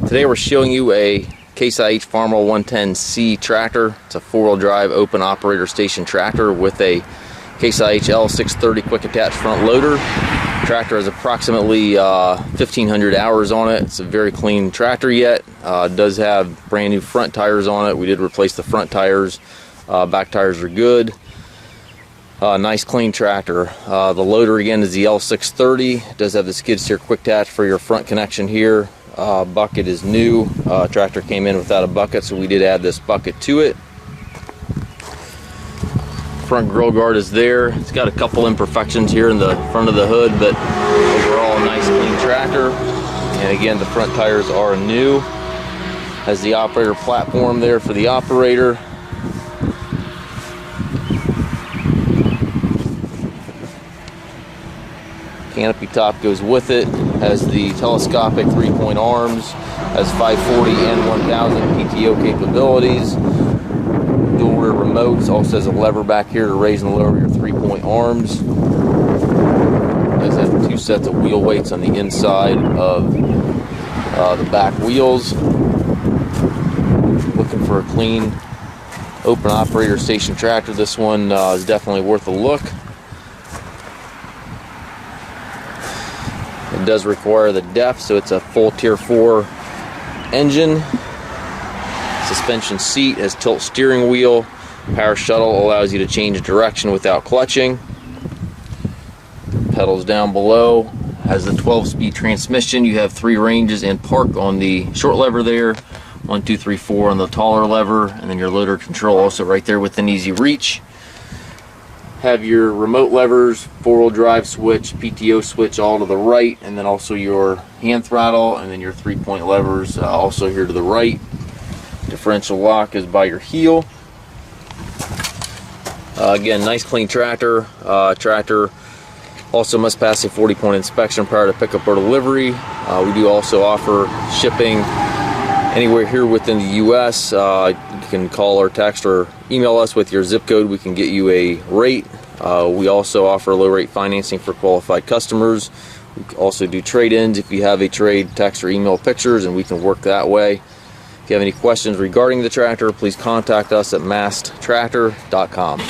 Today we're showing you a Case IH Farmall 110C tractor. It's a four-wheel drive open operator station tractor with a Case IH L630 quick attach front loader. The tractor has approximately 1,500 hours on it. It's a very clean tractor yet. It does have brand new front tires on it. We did replace the front tires. Back tires are good. Nice clean tractor. The loader again is the L630. It does have the skid steer quick attach for your front connection here. Bucket is new. Tractor came in without a bucket, so we did add this bucket to it. Front grill guard is there. It's got a couple imperfections here in the front of the hood, but overall a nice clean tractor. And again, the front tires are new. Has the operator platform there for the operator. Canopy top goes with it. Has the telescopic 3-point arms. Has 540 and 1000 PTO capabilities. Dual rear remotes. Also has a lever back here to raise and lower your 3-point arms. Does have two sets of wheel weights on the inside of the back wheels. Looking for a clean open operator station tractor. This one is definitely worth a look. It does require the DEF, so it's a full Tier 4 engine. Suspension seat, has tilt steering wheel. Power shuttle allows you to change direction without clutching. Pedals down below. Has the 12-speed transmission. You have 3 ranges and park on the short lever there. 1, 2, 3, 4 on the taller lever, and then your loader control also right there within easy reach. Have your remote levers, 4-wheel drive switch, PTO switch all to the right, and then also your hand throttle, and then your 3-point levers also here to the right. Differential lock is by your heel. Again, nice clean tractor. Tractor also must pass a 40-point inspection prior to pickup or delivery. We do also offer shipping anywhere here within the U.S. You can call or text or email us with your zip code. We can get you a rate. We also offer low rate financing for qualified customers. We also do trade-ins. If you have a trade, text or email pictures and we can work that way. If you have any questions regarding the tractor, please contact us at massedtractor.com.